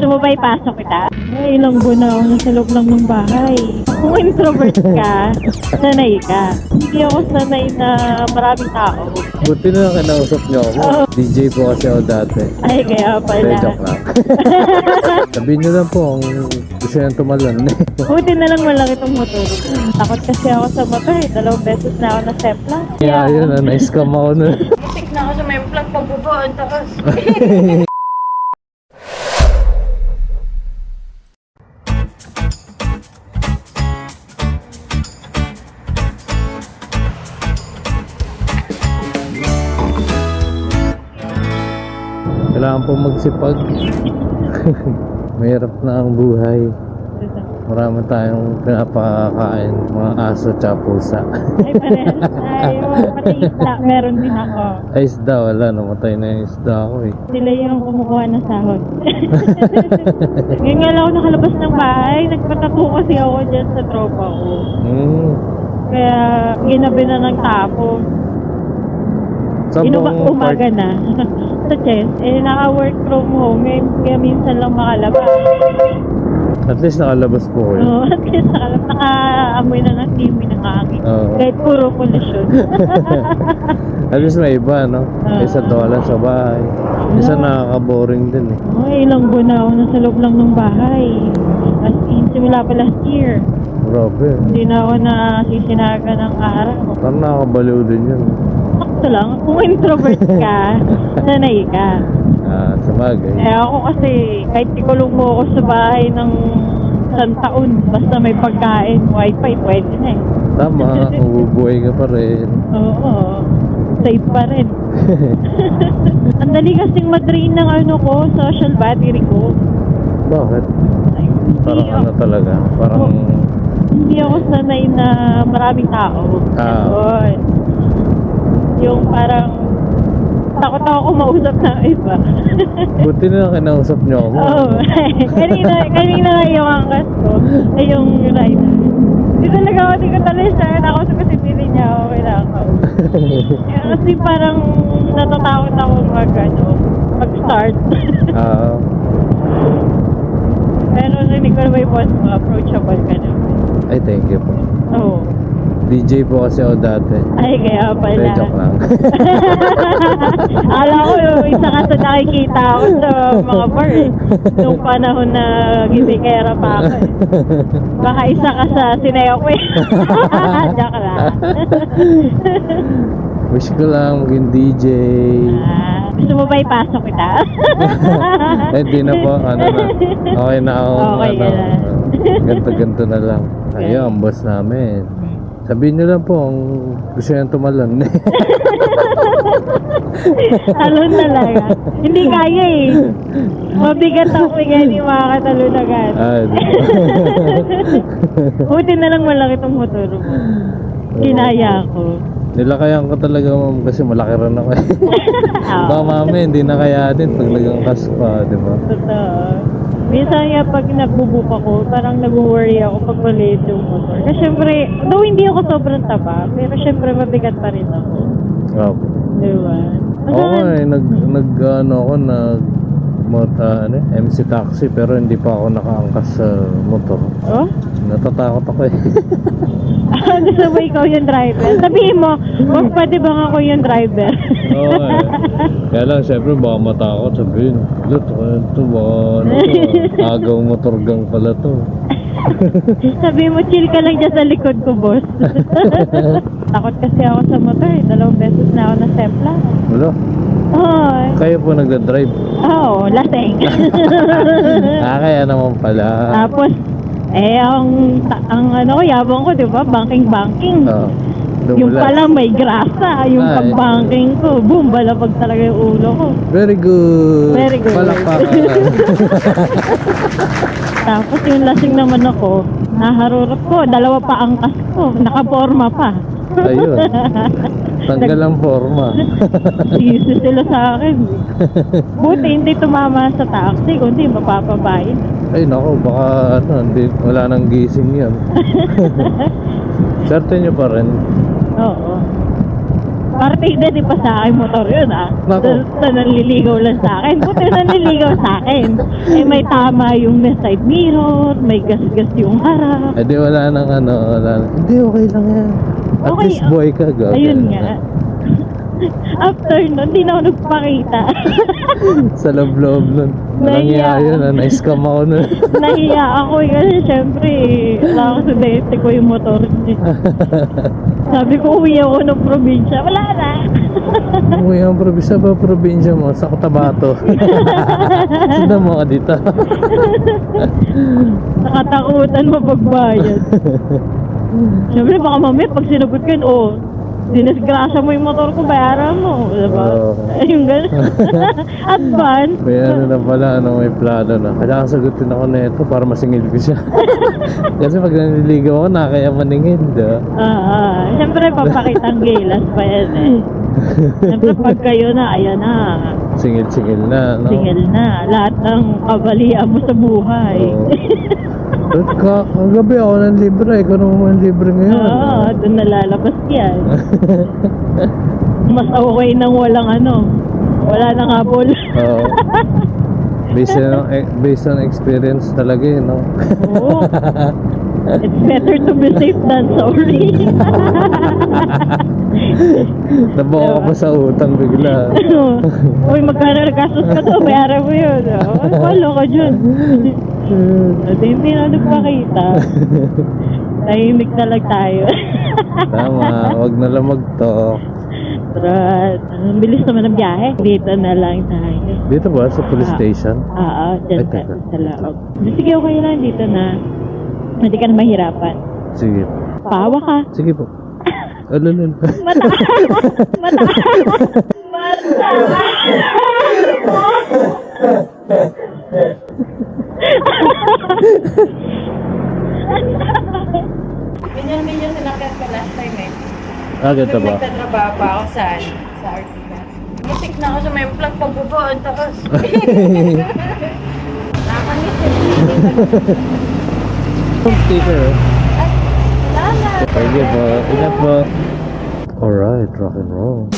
Gusto mo ba ipasok kita? Ay, ilang buwan na ako nasa loob lang ng bahay. Kung introvert ka, sanay ka. Hindi ako sanay na maraming tao. Buti na lang kinausap niyo ako. Oo. DJ po kasi ako dati. Ay, kaya pala. Hindi, joke lang. Sabihin niyo lang po kung gusto niyang tumalon. Buti na lang malaki itong motor. Takot kasi ako sa motor. 2 beses na ako na sepla. Kaya yun, na-scam ako na. Butik na ako sa may plug pababa. Ang takas. Kailangan po magsipag. Mahirap na ang buhay. Marami tayong pinapakain, mga aso tsaka pusa. Ay, parehas tayo. Pati isda, meron din ako. Ay, isda, wala. Namatay na yung isda ako eh. Sila yung kumukuha ng sahod. Ngayon nga lang ako nakalabas ng bahay. Nagpatato kasi ako dyan sa tropa ko. Kaya ginabi na ng tapo. Saan pong Umaga na. Sa chest. Eh, naka-work from home. Kaya minsan lang makalabas. At least nakalabas po kayo. Oo, at least naka-amoy na ng simoy ng hangin. Oo. Kahit puro pollution. At least may iba, no? Isa dolan sa bahay. Isa nakaka-boring din eh. Ay, ilang buwan na ako nasa loob lang ng bahay. As in, simula pa last year. Grabe. Hindi na ako nasisinaga ng araw. Parang nakakabaliw din yun. Sakto lang, kung introvert ka, sanay ka. Sabagay. Eh ako kasi, kahit ikulong mo ako sa bahay ng 100 taon, basta may pagkain, wifi, pwede na eh. Tama, ububuhay ka pa rin. Oo, safe pa rin. Ang dali kasing madrain ng social battery ko. Bakit? Ay, Parang hindi ano talaga? Parang... Hindi ako sanay na maraming tao. Yun. Yung parang takot ako kumausap ng iba. Buti na lang kinausap niyo ako. Oo. kanina yung angkas ko. Ay, yung rider. Di talaga ako, di ko talaga siya. Ako sa kasipili niya, okay na ako. Kasi parang natatakot ako mag-start. Pero narinig ko na may boss mo, approachable ka na. Ay, thank you po. Oo. DJ po kasi ako dati. Ay, kaya pala. Hindi, joke lang. Alam ko, isa ka sa nakikita ako sa mga bar eh. Nung panahon na gimikera pa ako eh. Baka isa ka sa sinayaw ko eh. Joke lang. Wish ko lang maging DJ. Gusto mo ba ipasok kita? Hindi na po. Ano na. Okay na ako. Okay ka na. Ganto-ganto na lang. Ayun, ang boss namin. Sabihin nyo lang po kung gusto niyang tumalon. Talon talaga. Hindi kaya eh. Mabigat ako eh, kaya hindi makakatalon agad. Buti na lang malaki itong motor mo. Ginaya ko. Nilakayan ko talaga, ma'am, kasi malaki rin ako eh. Baka mami, hindi na kayanin pag nagangkas pa, di ba? Totoo. Minsan nga pag nagbubook ako, parang nag-worry ako pag maliit yung motor. Kasi syempre, though hindi ako sobrang taba, pero syempre mabigat pa rin ako. Okay. Diba? Oo eh, MC taxi, pero hindi pa ako nakaangkas sa motor. Oh? Natatakot ako eh. Gusto mo ikaw yung driver? Sabihin mo, wag pwede bang ako yung driver? Oo eh. Kaya lang, syempre baka matakot. Sabihin, ito ba, agaw motorgang pala to. Sabihin mo, chill ka lang dyan sa likod ko, boss. Takot kasi ako sa motor eh. 2 beses na ako na sepla. Wala. Oo. Kayo po nagda-drive. Oo, lasing. Kaya naman pala. Tapos, yabang ko, di ba? Banking. Yung pala may grasa. Yung Ay. pag-banking ko, boom, balapag talaga yung ulo ko. Very good. Very good. Palakpakan. Tapos yung lasing naman ako, naharurot ko, 2 pa angkas ko, nakaporma pa. Ayun. Tanggal ang forma. Sisi sila sa akin. Buti hindi tumama sa taxi, kundi mapapabayin. Ay nako, baka wala nang gising yan. Swerte nyo pa rin. Oo. Partida, di pa sa akin motor yun Nako. Basta nanliligaw lang sa akin. Buti nanliligaw sa akin. Eh may tama yung side mirror, may gas-gas yung harap. Eh di wala nang ano, wala nang. Hindi, okay lang yan. At Okay, least boy ka, go. Ayun nga. After nun, di na ako nagpakita. Sa loob-loob nun. Walang Nahiya. iya yun, na-scam ako nun. Nahiya ako kasi syempre, wala ako sa dete ko yung motor niya. Sabi ko, uwi ako ng probinsya. Wala na. Uy, ang probinsya ba probinsya mo? Sa Cotabato. Sundan mo ka dito. Nakatakutan mapagbayad. Syempre, baka mamaya pag sinagot ka, dinesgrasya mo yung motor ko, bayaran mo. Diba? Oo. Yung gano'n. Advance. May ano na pala, may plano na. Kailangan sagutin ako na ito para masingil ko siya. Kasi pag naniligaw ako, nakakaya maningil, diba? Syempre, papakitang gilas pa yan eh. Syempre, pag kayo na, ayan na. Singil-singil na, no? Singil na. Lahat ng kabalian mo sa buhay. Oo. Ang gabi ako ng libre, ikaw naman libre ngayon. Oo, doon nalalabas yan. Mas okay nang walang wala nang habol. Oo. Based on experience talaga eh, no? Oo. It's better to be safe than sorry. Nabawa ka pa sa utang bigla. Uy, magkano nagkastos ka to? Bayaran mo yun. Walo ka dyan. Hindi na nagpakita. Tahimik na lang tayo. Tama, wag na lang mag-talk. Pero, ang bilis naman ng biyahe. Dito na lang tayo. Dito ba? Sa police station? Oo, dyan Ay, teka. sa loob. Sige, okay lang. Dito na. Hindi ka na mahirapan. Sige. Pawa ka. Sige po. Alulun. Mata! Mata! Ganyan sinakyan ko last time eh. Ganito ba? Nagtatrabaho pa ako sa Artigas. Mutik na ako sa may plug pagbaba. Ang takas. Nakakamiss eh. Sticker. Salamat! Sige po. Ingat po. Alright, rock and roll.